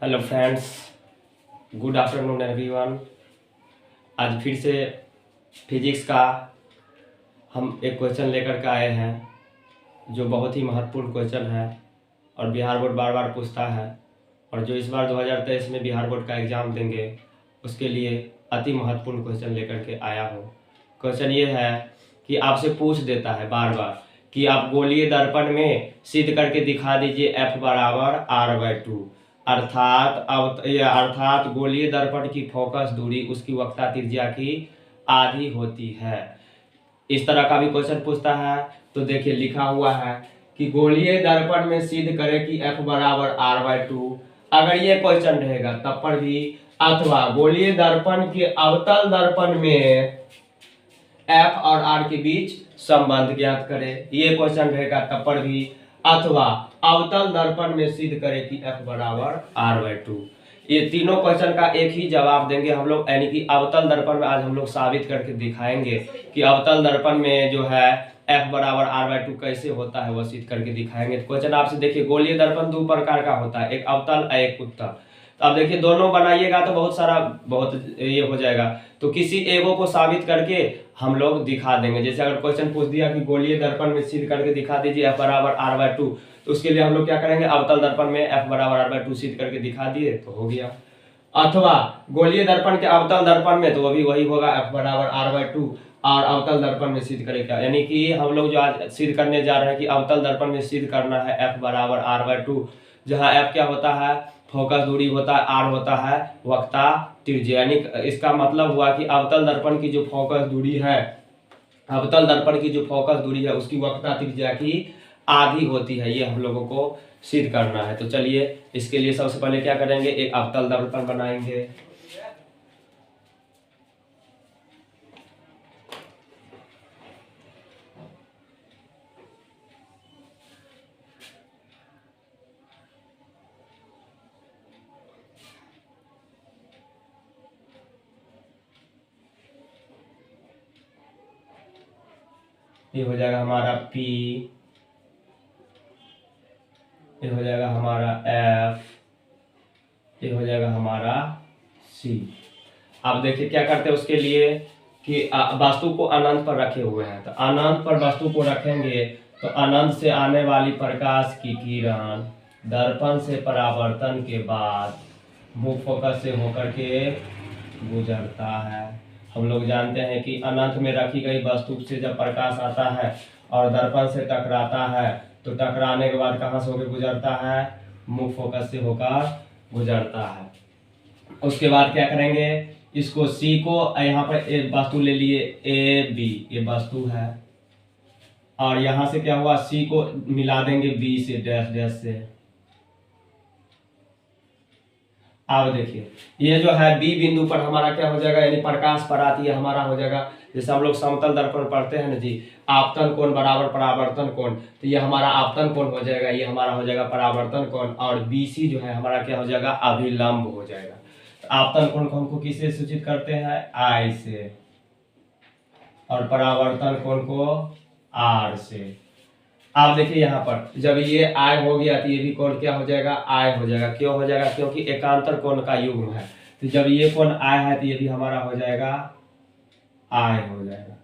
Hello friends, good afternoon everyone. आज फिर से फिजिक्स का हम एक क्वेश्चन लेकर के आए हैं जो बहुत ही महत्वपूर्ण क्वेश्चन है और बिहार बोर्ड बार बार पूछता है, और जो इस बार 2023 में बिहार बोर्ड का एग्ज़ाम देंगे उसके लिए अति महत्वपूर्ण क्वेश्चन लेकर के आया हूँ। क्वेश्चन ये है कि आपसे पूछ देता है बार बार कि आप गोलीय दर्पण में सिद्ध करके दिखा दीजिए F बराबर R/2, अर्थात गोलीय दर्पण की फोकस दूरी उसकी वक्रता त्रिज्या की आधी होती है। इस तरह का भी क्वेश्चन पूछता है। तो देखिए लिखा हुआ है कि गोलीय दर्पण में सिद्ध करें कि F बराबर R/2। अगर ये क्वेश्चन रहेगा तब पर भी, अथवा गोलीय दर्पण के अवतल दर्पण में F और R के बीच संबंध ज्ञात करें, ये क्वेश्चन रहेगा तब पर भी, अथवा अवतल दर्पण में सिद्ध करें कि F बराबर R/2। ये तीनों क्वेश्चन का एक ही जवाब देंगे हम लोग, यानी कि अवतल दर्पण में आज हम लोग साबित करके दिखाएंगे कि अवतल दर्पण में जो है F बराबर R/2 कैसे होता है, वह सिद्ध करके दिखाएंगे। तो क्वेश्चन आपसे देखिए, गोलीय दर्पण दो प्रकार का होता है, एक अवतल एक उत्तल। तो अब देखिए दोनों बनाइएगा तो बहुत ये हो जाएगा, तो किसी एगो को साबित करके हम लोग दिखा देंगे। जैसे अगर क्वेश्चन पूछ दिया कि गोलीय दर्पण में सिद्ध करके दिखा दीजिए F बराबर R/2, तो उसके लिए हम लोग क्या करेंगे, अवतल दर्पण में F बराबर R/2 सिद्ध करके दिखा दिए तो हो गया। अथवा गोलीय दर्पण के अवतल दर्पण में, तो वो भी वही होगा F बराबर R/2, और अवतल दर्पण में सिद्ध करेगा, यानी कि हम लोग जो आज सिद्ध करने जा रहे हैं कि अवतल दर्पण में सिद्ध करना है F बराबर R/2, जहाँ F क्या होता है, फोकस दूरी होता है, R होता है वक्रता त्रिज्या। यानी इसका मतलब हुआ कि अवतल दर्पण की जो फोकस दूरी है, अवतल दर्पण की जो फोकस दूरी है उसकी वक्रता त्रिज्या की आधी होती है। ये हम लोगों को सिद्ध करना है। तो चलिए इसके लिए सबसे पहले क्या करेंगे, एक अवतल दर्पण बनाएंगे। ये हो जाएगा हमारा P, ये हो जाएगा हमारा F, ये हो जाएगा हमारा C। अब देखिए क्या करते हैं उसके लिए कि वस्तु को अनंत पर रखे हुए हैं, तो अनंत पर वस्तु को रखेंगे तो अनंत से आने वाली प्रकाश की किरण दर्पण से परावर्तन के बाद मुख्य फोकस से होकर के गुजरता है। हम लोग जानते हैं कि अनंत में रखी गई वस्तु से जब प्रकाश आता है और दर्पण से टकराता है, तो टकराने के बाद कहाँ से होकर गुजरता है, मुख्य फोकस से होकर गुजरता है। उसके बाद क्या करेंगे, इसको C को यहाँ पर वस्तु ले लिए AB, ये वस्तु है, और यहाँ से क्या हुआ, C को मिला देंगे B से, डैश डैश से। अब देखिए ये जो है B बिंदु पर हमारा क्या हो जाएगा, यानी प्रकाश पर आती है हमारा हो जाएगा, जैसे हम लोग समतल दर्पण पढ़ते हैं ना जी, आपतन कोण बराबर परावर्तन कोण, तो ये हमारा आपतन कोण हो जाएगा, ये हमारा हो जाएगा परावर्तन कोण, और BC जो है हमारा क्या हो जाएगा, अभिलंब हो जाएगा। तो आपतन कोण को हमको किससे सूचित करते हैं, I से, और परावर्तन कोण को R से। आप देखिए यहाँ पर जब ये I हो गया तो ये भी कोण क्या हो जाएगा, I हो जाएगा। क्यों हो जाएगा, क्योंकि एकांतर कोण का युग्म है। तो जब ये कोण I है तो ये भी हमारा हो जाएगा I हो जाएगा।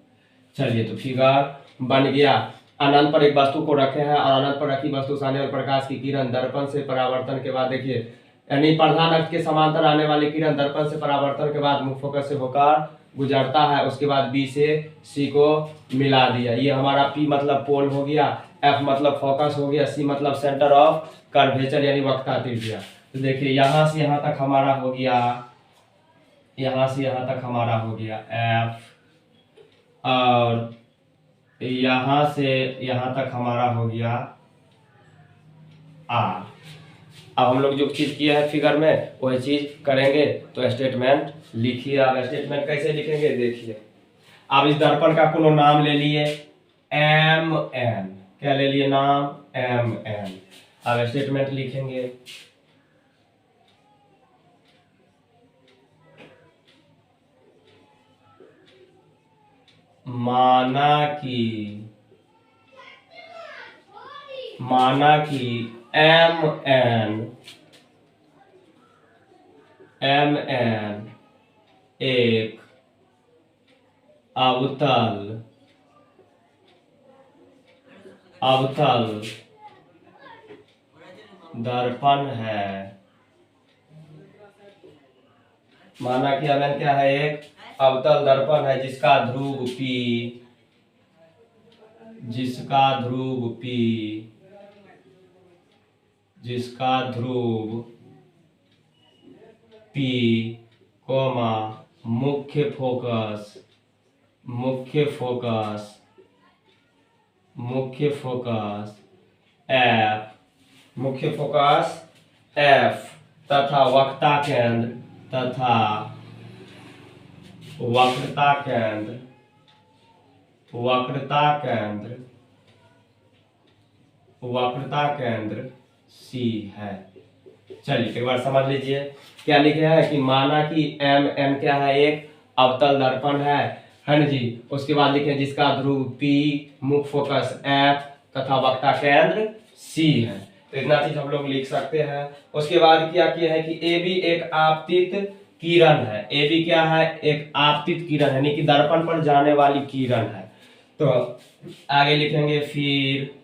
चलिए तो फिगर बन गया। अनंत पर एक वस्तु को रखे हैं और अनंत पर रखी वस्तु से आने वाली प्रकाश की किरण दर्पण से परावर्तन के बाद, देखिए यानी प्रधान अक्ष के समांतर आने वाली किरण दर्पण से परावर्तन के बाद मुख्य फोकस से होकर गुजरता है। उसके बाद B से C को मिला दिया, ये हमारा P मतलब पोल हो गया, F मतलब फोकस हो गया, C मतलब सेंटर ऑफ कर्वेचर यानी वक्रता त्रिज्या। तो देखिए यहाँ से यहाँ तक हमारा हो गया, यहाँ से यहाँ तक हमारा हो गया F, और यहाँ से यहाँ तक हमारा हो गया R। अब हम लोग जो चीज किया है फिगर में वही चीज करेंगे, तो स्टेटमेंट लिखिए। अब स्टेटमेंट कैसे लिखेंगे, देखिए अब इस दर्पण का कोनो नाम ले लिए MN, क्या ले लिए नाम, MN। अब स्टेटमेंट लिखेंगे, माना कि MN एम एन एक अवतल दर्पण है। माना कि एम एन क्या है, एक अवतल दर्पण है जिसका ध्रुव P, कोमा मुख्य फोकस F तथा वक्रता केंद्र C है। चलिए एक बार समझ लीजिए क्या लिखे है कि माना कि एम एन क्या है, एक अवतल दर्पण है ना जी। उसके बाद लिखे जिसका ध्रुव P, मुख्य फोकस F तथा वक्रता केंद्र C है। तो इतना चीज हम लोग लिख सकते हैं। उसके बाद क्या किया है कि ए बी एक आपतित किरण है। ए बी क्या है, एक आपतित किरण यानी कि दर्पण पर जाने वाली किरण है। तो आगे लिखेंगे फिर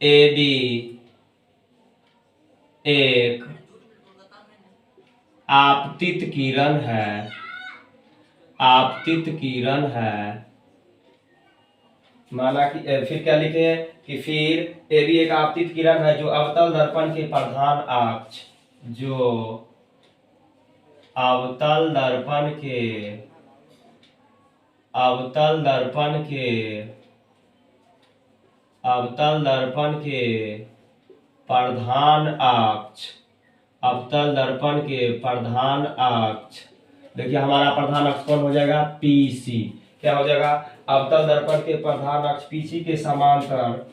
ए बी एक आपतित किरण है। माना कि फिर क्या लिखे कि फिर ए भी एक आपतित किरण है जो अवतल दर्पण के प्रधान अक्ष प्रधान अक्ष देखिए हमारा प्रधान अक्ष कौन हो जाएगा, पीसी। क्या हो जाएगा, अवतल दर्पण के प्रधान अक्ष पीसी के समांतर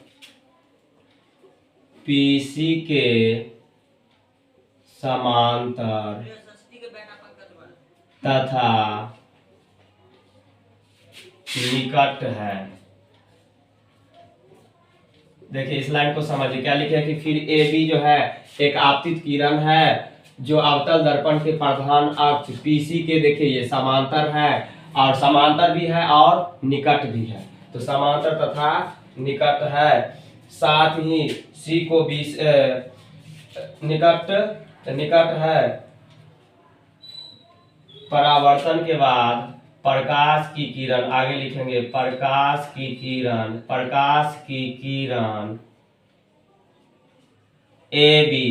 तथा निकट है। देखिए इस लाइन को समझिए क्या लिखे है कि फिर ए बी जो है एक आपतित किरण है जो अवतल दर्पण के प्रधान अक्ष पीसी के देखिए ये समांतर है और समांतर भी है और निकट भी है। तो समांतर तथा निकट है। साथ ही सी को भी निकट है। परावर्तन के बाद प्रकाश की किरण, आगे लिखेंगे प्रकाश की किरण ए बी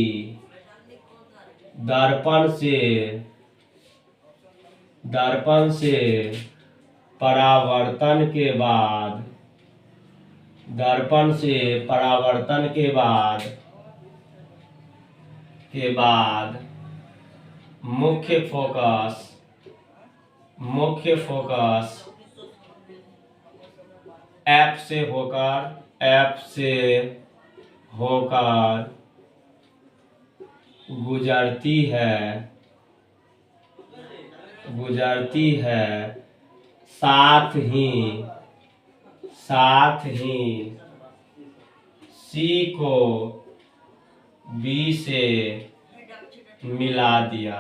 दर्पण से परावर्तन के बाद मुख्य फोकस F से होकर गुजरती है। साथ ही C को B से मिला दिया।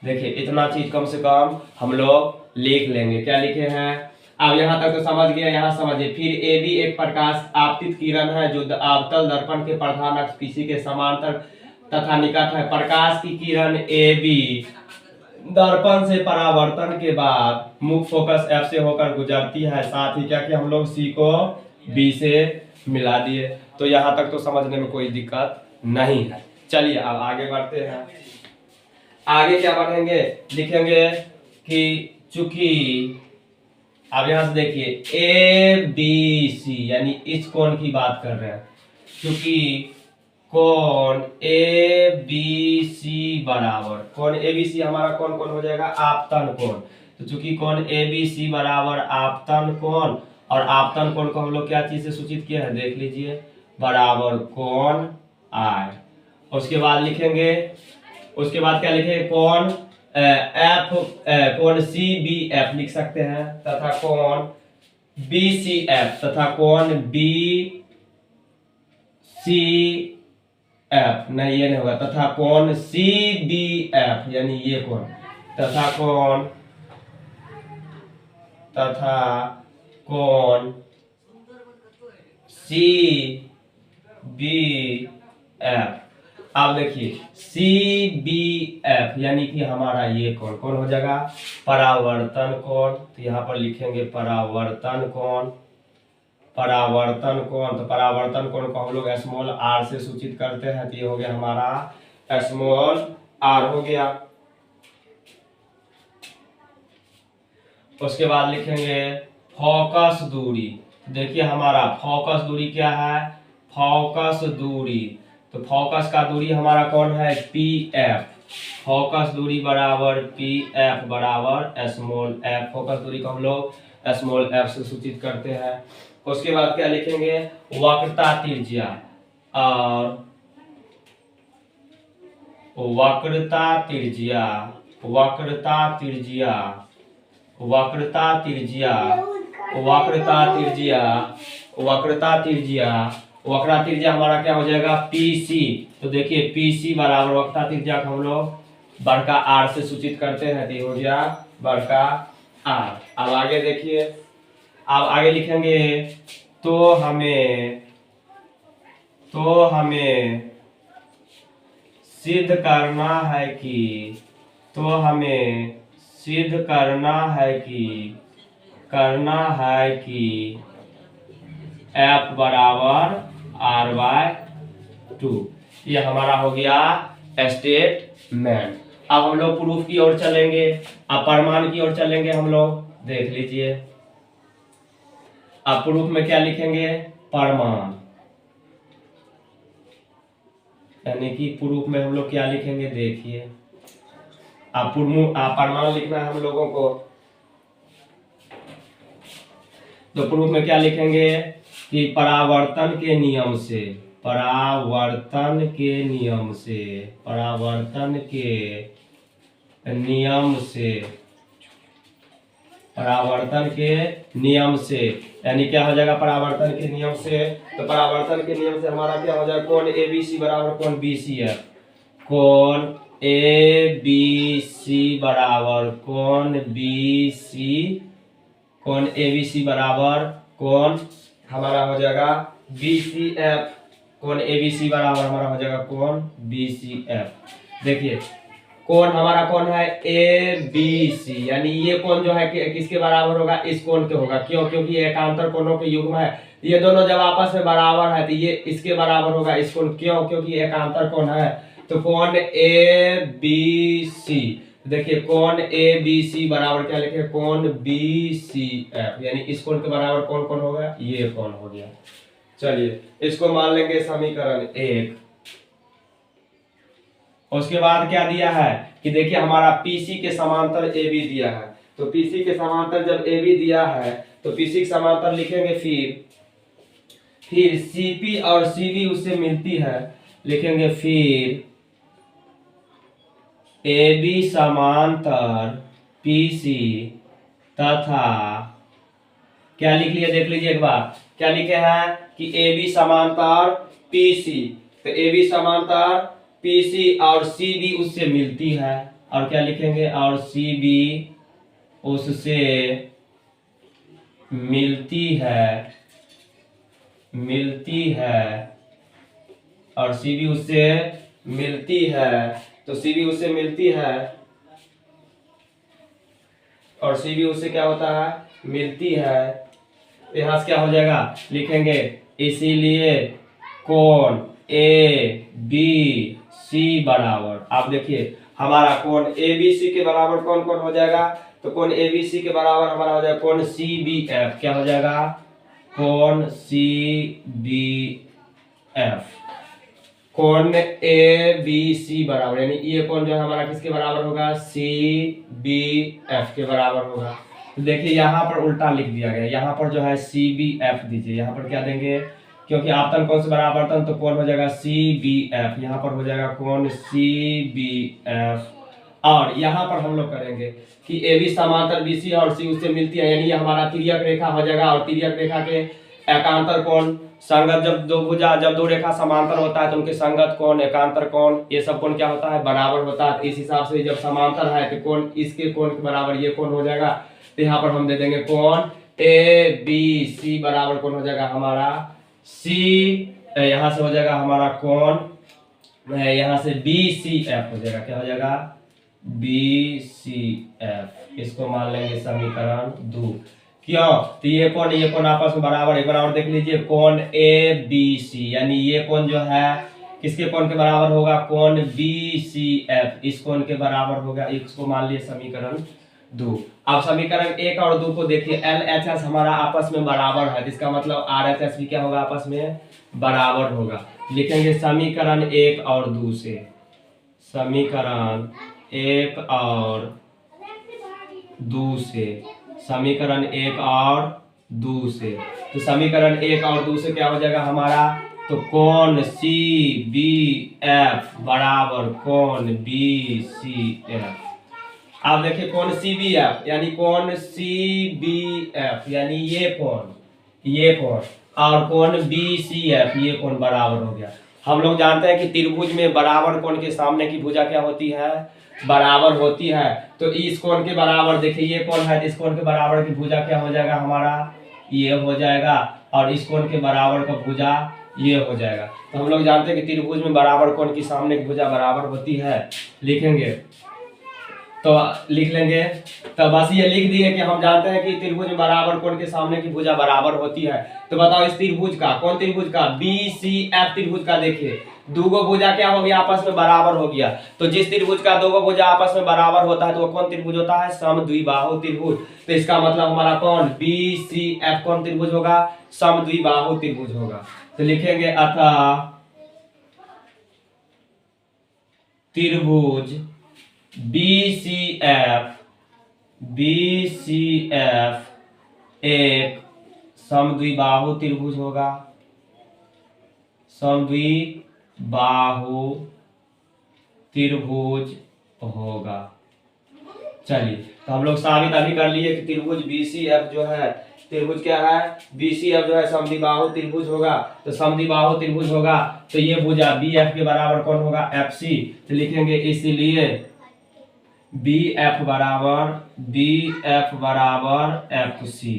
देखिए इतना चीज कम से कम हम लोग लिख लेंगे। क्या लिखे हैं, अब यहाँ तक तो समझ गए। यहाँ समझिए फिर ए बी एक प्रकाश आपतित किरण है जो अवतल दर्पण के प्रधान अक्ष पीसी के समांतर तथा निकट है। प्रकाश की किरण ए बी दर्पण से परावर्तन के बाद मुख्य फोकस F से होकर गुजरती है। साथ ही क्या कि हम लोग C को B से मिला दिए। तो यहाँ तक तो समझने में कोई दिक्कत नहीं है। चलिए अब आगे बढ़ते हैं। आगे क्या बढ़ेंगे, लिखेंगे कि चूंकि अब यहां से देखिए ए बी सी यानी इस कोण की बात कर रहे हैं। चूंकि कोण ए बी सी बराबर, कोण ए बी सी हमारा कौन हो जाएगा, आपतन कोण। तो चूंकि कोण ए बी सी बराबर आपतन कोण, और आपतन कोण को हम लोग क्या चीज से सूचित किया है देख लीजिए, बराबर कोण आई। उसके बाद लिखेंगे, उसके बाद क्या लिखेंगे, कोण एफ, कोण सी बी एफ लिख सकते हैं, तथा कोण बी सी एफ, तथा कोण बी सी एफ, नहीं ये नहीं होगा, तथा कोण सी बी एफ, यानी ये कोण, तथा कोण सी बी एफ। अब देखिए सी बी एफ यानी कि हमारा ये कोण कौन हो जाएगा, परावर्तन कोण। तो यहाँ पर लिखेंगे परावर्तन कोण, परावर्तन कोण। तो परावर्तन कोण को हम लोग स्मॉल आर से सूचित करते हैं। तो ये हो गया हमारा स्मॉल आर हो गया। उसके बाद लिखेंगे फोकस दूरी। देखिए हमारा फोकस दूरी क्या है, फोकस दूरी। तो फोकस का दूरी हमारा कौन है, पी एफ। फोकस दूरी बराबर पी एफ बराबर स्मॉल एफ। फोकस दूरी को हम लोग स्मॉल एफ से सूचित करते हैं। उसके बाद क्या लिखेंगे, वक्रता त्रिज्या। और वक्रता त्रिज्या, वक्रता त्रिज्या, वक्रता त्रिज्या, वक्रता त्रिज्या, वक्रता त्रिज्या, वक्रता त्रिज्या हमारा क्या हो जाएगा, पीसी। तो देखिए पीसी बराबर वक्रता त्रिज्या को हम लोग बड़का आर से सूचित करते हैं। तो हो गया बड़का आर। अब आगे देखिए, अब आगे लिखेंगे तो हमें सिद्ध करना है कि, तो हमें सिद्ध करना है कि F बराबर R/2। ये हमारा हो गया स्टेटमेंट। अब हम लोग प्रूफ की ओर चलेंगे, अब प्रमाण की ओर चलेंगे हम लोग। देख लीजिए अब प्रूफ में क्या लिखेंगे, प्रमाण, यानी कि प्रूफ में हम लोग क्या लिखेंगे, देखिए आप प्रमाण लिखना है हम लोगों को। तो प्रूफ में क्या लिखेंगे कि परावर्तन के नियम से, परावर्तन के नियम से, परावर्तन के नियम से, परावर्तन के नियम से, यानी क्या हो जाएगा परावर्तन के नियम से। तो परावर्तन के नियम से हमारा क्या हो जाएगा, कोण एबीसी बराबर कोण बीसीएफ। कोण एबीसी बराबर कोण बीसी, कोण एबीसी बराबर कोण हमारा हो जाएगा बीसीएफ। कोण एबीसी बराबर हमारा हो जाएगा कोण बीसीएफ। देखिए कोण हमारा कौन है, ए बी सी, यानी ये कोण जो है किसके बराबर होगा, इस कोण के होगा। क्यों, क्योंकि ये एकांतर कोणों के युग्म है। ये दोनों जब आपस में बराबर है तो ये इसके बराबर होगा इस कोण। क्यों, क्योंकि एकांतर कोण है। तो कोण ए बी सी, देखिए कोण ए बी सी बराबर क्या लिखे, कोण बी सी एफ, यानी इस कोण के बराबर कौन कौन हो गया, ये कोण हो गया। चलिए इसको मान लेंगे समीकरण 1। उसके बाद क्या दिया है कि देखिए हमारा पीसी के समांतर ए बी दिया है। तो पीसी के समांतर जब ए बी दिया है तो पीसी के समांतर लिखेंगे, फिर सीपी और सीबी उससे मिलती है, लिखेंगे फिर ए बी समांतर पीसी तथा क्या लिख लिया, देख लीजिए एक बार क्या लिखे हैं कि ए बी समांतर पीसी। तो ए बी समांतर पीसी और सीबी उससे मिलती है। और क्या लिखेंगे, और सीबी उससे मिलती है, और सीबी उससे मिलती है। तो सीबी उससे मिलती है और सीबी उससे क्या होता है, मिलती है। यहां से क्या हो जाएगा, लिखेंगे इसीलिए कोण ए बी सी बराबर, आप देखिए हमारा कोण ए बी सी के बराबर कौन कौन हो जाएगा। तो कोण ए बी सी के बराबर हमारा हो जाएगा कोण सी बी एफ। क्या हो जाएगा, कोण सी बी एफ। कोण ए बी सी बराबर, यानी ये कोण जो है हमारा किसके बराबर होगा, सी बी एफ के बराबर होगा। तो देखिए यहाँ पर उल्टा लिख दिया गया, यहाँ पर जो है सी बी एफ दीजिए, यहाँ पर क्या देंगे, क्योंकि आपतन कोण से बराबरतन तो कोण हो जाएगा सी बी एफ, यहाँ पर हो जाएगा कोण सी बी एफ। और यहाँ पर हम लोग करेंगे कि ए बी समांतर बी सी और सी उससे मिलती है, यानी ये हमारा तिर्यक रेखा हो जाएगा। और तिर्यक रेखा के एकांतर कोण, संगत जब दो रेखा समांतर होता है तो उनके संगत कोण, एकांतर कोण, ये सब कोण क्या होता है, बराबर होता है। इस हिसाब से जब समांतर है तो कोण इसके कोण के बराबर ये कोण हो जाएगा। तो यहाँ पर हम दे देंगे कोण ए बी सी बराबर कोण हो जाएगा हमारा सी, यहाँ से हो जाएगा हमारा कोण, यहाँ से बी सी एफ हो जाएगा, क्या हो जाएगा बी सी एफ। इसको मान लेंगे समीकरण 2। क्यों, तो ये कोण आपस में बराबर, एक बार देख लीजिए, कोण ए बी सी, यानी ये कोण जो है किसके कोण के बराबर होगा, कोण बी सी एफ, इस कोण के बराबर होगा। इसको मान लिए समीकरण 2। अब समीकरण 1 और 2 को देखिए, एल एच एस हमारा आपस में बराबर है, जिसका मतलब आर एच एस भी क्या होगा, आपस में बराबर होगा। लिखेंगे समीकरण 1 और 2 से, समीकरण 1 और 2 से, समीकरण 1 और 2 से, तो समीकरण 1 और 2 से क्या हो जाएगा हमारा, तो कोण सी बी एफ बराबर कोण बी सी एफ। अब देखिए कोण सी बी एफ यानी कोण सी बी एफ यानी ये कोण और कोण बी सी एफ ये कोण बराबर हो गया। हम लोग जानते हैं कि त्रिभुज में बराबर कोण के सामने की भुजा क्या होती है, बराबर होती है। तो इस कोण के बराबर देखिए ये कोण है, इस कोण के बराबर की भुजा क्या हो जाएगा हमारा, ये हो जाएगा, और इस कोण के बराबर का भुजा ये हो जाएगा। तो हम लोग जानते हैं कि त्रिभुज में बराबर कोण की सामने की भुजा बराबर होती है। लिखेंगे तो लिख लेंगे, तो बस ये लिख दिए कि हम जानते हैं कि त्रिभुज में बराबर कोण के सामने की भुजा बराबर होती है। तो बताओ इस त्रिभुज का, कौन त्रिभुज का, बी सी एफ त्रिभुज का, देखिए दो भुजा क्या हो गया, आपस में बराबर हो गया। तो जिस त्रिभुज का दो भुजा आपस में बराबर होता है तो वो कौन त्रिभुज होता है, समद्विबाहु त्रिभुज। तो इसका मतलब हमारा कौन, बी सी एफ कौन त्रिभुज होगा, समद्विबाहु त्रिभुज होगा। तो लिखेंगे अतः त्रिभुज बी सी एफ एक समद्विबाहु त्रिभुज होगा, समद्विबाहु त्रिभुज होगा। चलिए तो हम लोग साबित अभी कर लिए कि त्रिभुज बी सी एफ जो है, त्रिभुज क्या है, बी सी एफ जो है समद्विबाहु त्रिभुज होगा। तो समद्विबाहु त्रिभुज होगा तो ये भुजा बी एफ के बराबर कौन होगा, एफ सी। तो लिखेंगे इसीलिए बी एफ बराबर एफ सी,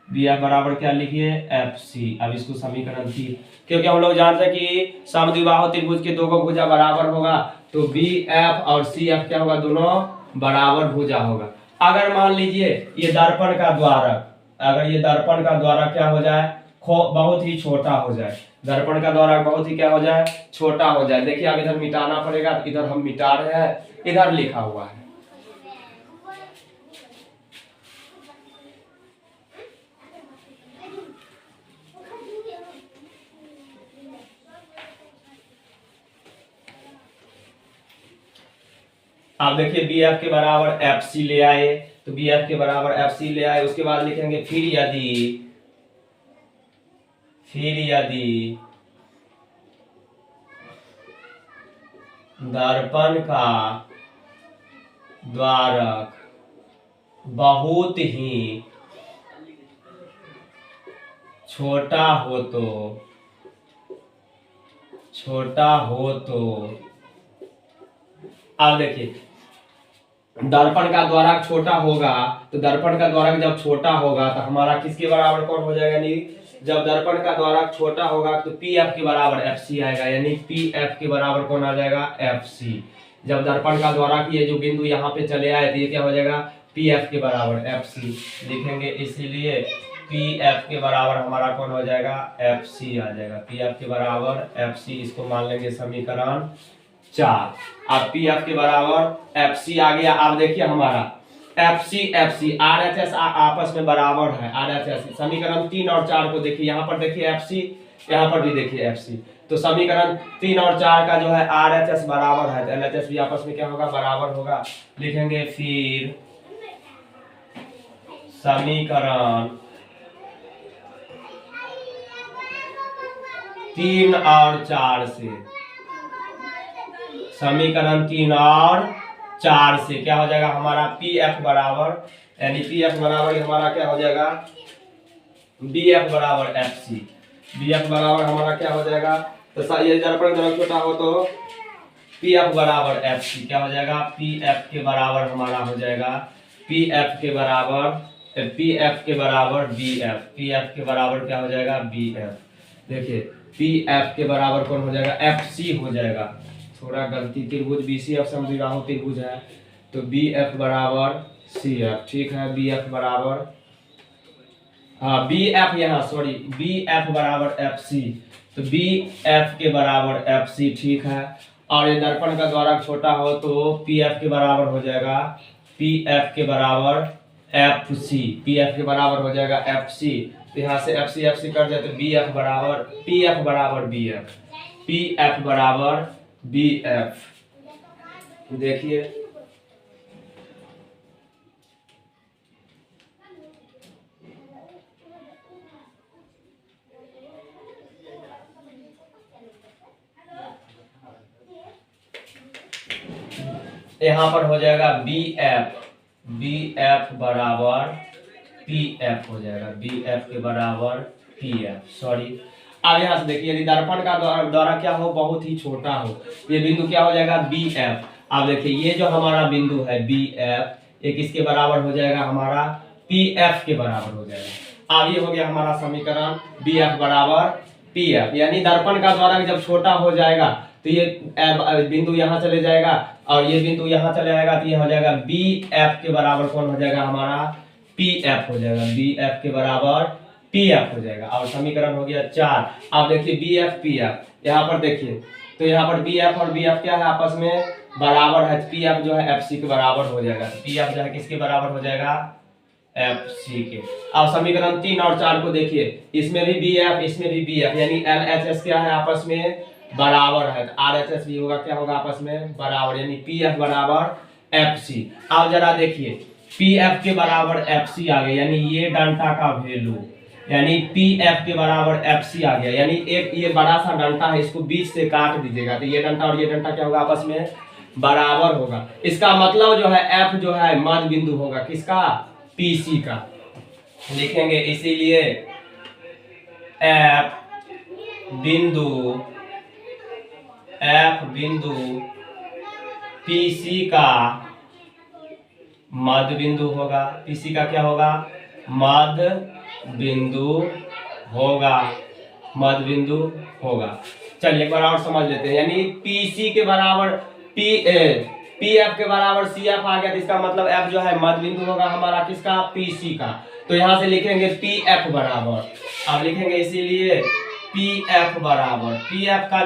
बी एफ बराबर क्या लिखिए, एफ सी। अब इसको समीकरण 3, क्योंकि हम लोग जानते हैं कि समद्विबाहु त्रिभुज के दो भुजा बराबर होगा तो बी एफ और सी एफ क्या होगा, दोनों बराबर भुजा होगा। अगर मान लीजिए ये दर्पण का द्वारक, अगर ये दर्पण का द्वारक क्या हो जाए, बहुत ही छोटा हो जाए, दर्पण का द्वारक बहुत ही क्या हो जाए, छोटा हो जाए। देखिए अब इधर मिटाना पड़ेगा, इधर हम मिटा रहे हैं, इधर लिखा हुआ है। आप देखिए बी एफ के बराबर एफ सी ले आए, तो बी एफ के बराबर एफ सी ले आए। उसके बाद लिखेंगे फिर यदि दर्पण का द्वारक बहुत ही छोटा हो तो अब देखिए दर्पण का द्वारक छोटा होगा, तो दर्पण का द्वारक जब छोटा होगा तो हमारा किसके बराबर कौन हो जाएगा, यानी जब दर्पण का द्वारक छोटा होगा तो पी एफ के बराबर एफ सी आएगा, यानी पी एफ के बराबर कौन आ जाएगा, एफ सी। जब दर्पण का द्वारक ये जो बिंदु यहाँ पे चले आए तो ये क्या हो जाएगा, पी एफ के बराबर एफ सी। लिखेंगे इसीलिए पी एफ के बराबर हमारा कौन हो जाएगा, एफ सी आ जाएगा, पी एफ के बराबर एफ सी। इसको मान लेंगे समीकरण 4। अब पी एफ के बराबर एफ सी आ गया। अब देखिए हमारा F C R H S आपस में बराबर है, आर एच एस। समीकरण 3 और 4 को देखिए, यहाँ पर देखिए एफ सी, यहाँ पर भी देखिए एफ सी। तो समीकरण 3 और 4 का जो है आर एच एस बराबर है तो एल एच एस भी आपस में क्या होगा, बराबर होगा। लिखेंगे फिर समीकरण 3 और 4 से, समीकरण 3 और 4 से क्या हो जाएगा हमारा, पी एफ बराबर, यानी पी एफ बराबर हमारा क्या हो जाएगा, बी एफ बराबर एफ सी। बी एफ बराबर हमारा क्या हो जाएगा, तो ये दर्पण जब छोटा हो तो पी एफ बराबर एफ सी क्या हो जाएगा, पी एफ के बराबर हमारा हो जाएगा पी एफ के बराबर बी एफ। पी एफ के बराबर क्या हो जाएगा, बी एफ। देखिए पी एफ के बराबर कौन हो जाएगा, एफ सी हो जाएगा। थोड़ा गलती, त्रिभुज बी सी एफ समद्विबाहु त्रिभुज है, तो बी एफ बराबर सी एफ। ठीक है, बी एफ बराबर, हाँ बी एफ यहाँ सॉरी बी एफ बराबर एफ सी, तो बी एफ के बराबर एफ सी। ठीक है, और ये दर्पण का द्वारा छोटा हो तो पी एफ के बराबर हो जाएगा पी एफ के बराबर एफ सी। पी एफ के बराबर हो जाएगा एफ सी, तो यहाँ से एफ सी कर जाए तो बी एफ बराबर पी एफ बराबर बी एफ। पी एफ बराबर बी एफ। देखिए यहाँ पर हो जाएगा बी एफ बराबर पी एफ हो जाएगा, बी एफ के बराबर पी एफ सॉरी। अब यहाँ से देखिए यदि दर्पण का द्वारा क्या हो, बहुत ही छोटा हो, ये बिंदु क्या हो जाएगा, बी एफ। अब देखिए ये जो हमारा बिंदु है बी एफ, ये किसके बराबर हो जाएगा, हमारा पी एफ के बराबर हो जाएगा। अब ये हो गया हमारा समीकरण बी एफ बराबर पी एफ। यानी दर्पण का द्वारा जब छोटा हो जाएगा तो ये बिंदु यहाँ चले जाएगा और ये बिंदु यहाँ चले जाएगा, तो ये हो जाएगा बी एफ के बराबर कौन हो जाएगा, हमारा पी एफ हो जाएगा। बी एफ के बराबर पी एफ हो जाएगा। और समीकरण हो गया 4। अब देखिए बी एफ पी एफ, यहाँ पर देखिए तो यहाँ पर बी एफ और बी एफ क्या है, आपस में बराबर है। पी एफ जो है एफ सी के बराबर हो जाएगा। पी एफ जो है किसके बराबर हो जाएगा, एफ सी के। अब समीकरण 3 और 4 को देखिए, इसमें भी बी एफ, इसमें भी बी एफ, यानी एल एच एस क्या है, आपस में बराबर है। तो आर एच एस भी होगा, क्या होगा, आपस में बराबर, यानी पी एफ बराबर एफ सी। अब जरा देखिए पी एफ के बराबर एफ सी आ गया, यानी ये डंटा का वैल्यू, यानी पी एफ के बराबर एफ सी आ गया। यानी एक ये बड़ा सा डंटा है, इसको बीच से काट दीजिएगा तो ये डंटा और ये डंटा क्या होगा, आपस में बराबर होगा। इसका मतलब जो है एफ जो है मध्य बिंदु होगा, किसका, पी सी का लिखेंगे। इसीलिए एफ बिंदु पीसी का मध्य बिंदु होगा। पीसी का क्या होगा, मध्य बिंदु होगा। चलिए एक बार और समझ लेते हैं। यानी पीसी के बराबर पी एफ के बराबर सी एफ आ गया, तो इसका मतलब एफ जो है मध्य बिंदु होगा हमारा, किसका, पीसी का। तो यहां से लिखेंगे पी एफ बराबर, अब लिखेंगे इसीलिए पी एफ बराबर, पी एफ का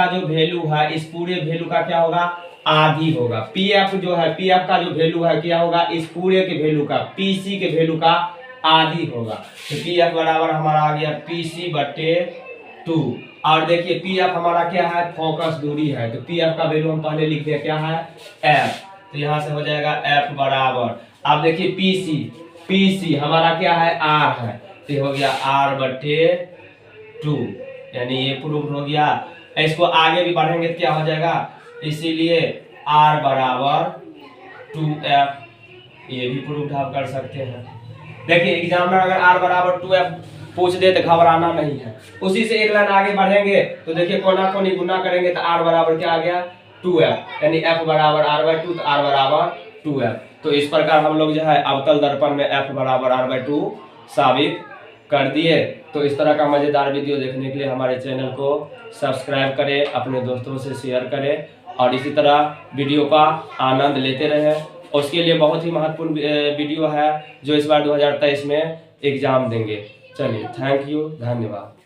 जो वैल्यू है इस पूरे वैल्यू का क्या होगा, आधी होगा। पी एफ जो है, पी एफ का जो वैल्यू है क्या होगा, इस पूरे के वैल्यू का, पीसी के वैल्यू का आधी होगा। तो पी एफ बराबर हमारा आ गया पीसी बटे 2। और देखिए पी एफ हमारा क्या है, फोकस दूरी है, तो पी एफ का वैल्यू हम पहले लिख दें, क्या है, एफ। तो यहाँ से हो जाएगा एफ बराबर, अब देखिए पीसी हमारा क्या है, आर है, तो हो गया आर बटे 2, यानी ये प्रूफ हो गया। इसको आगे भी बढ़ेंगे तो क्या हो जाएगा, इसीलिए आर बराबर 2f, ये भी प्रूफ आप कर सकते हैं। देखिए एग्जाम में अगर आर बराबर 2f पूछ दे तो घबराना नहीं है। उसी से एक लाइन आगे बढ़ेंगे तो देखिए कोना कोनी गुना करेंगे तो आर बराबर क्या आ गया, 2f, यानी f बराबर r/2, तो r बराबर 2f। तो इस प्रकार हम लोग जो है अवतल दर्पण में f बराबर r/2 साबित कर दिए। तो इस तरह का मजेदार वीडियो देखने के लिए हमारे चैनल को सब्सक्राइब करें, अपने दोस्तों से शेयर करें और इसी तरह वीडियो का आनंद लेते रहें। उसके लिए बहुत ही महत्वपूर्ण वीडियो है जो इस बार 2023 में एग्जाम देंगे। चलिए, थैंक यू, धन्यवाद।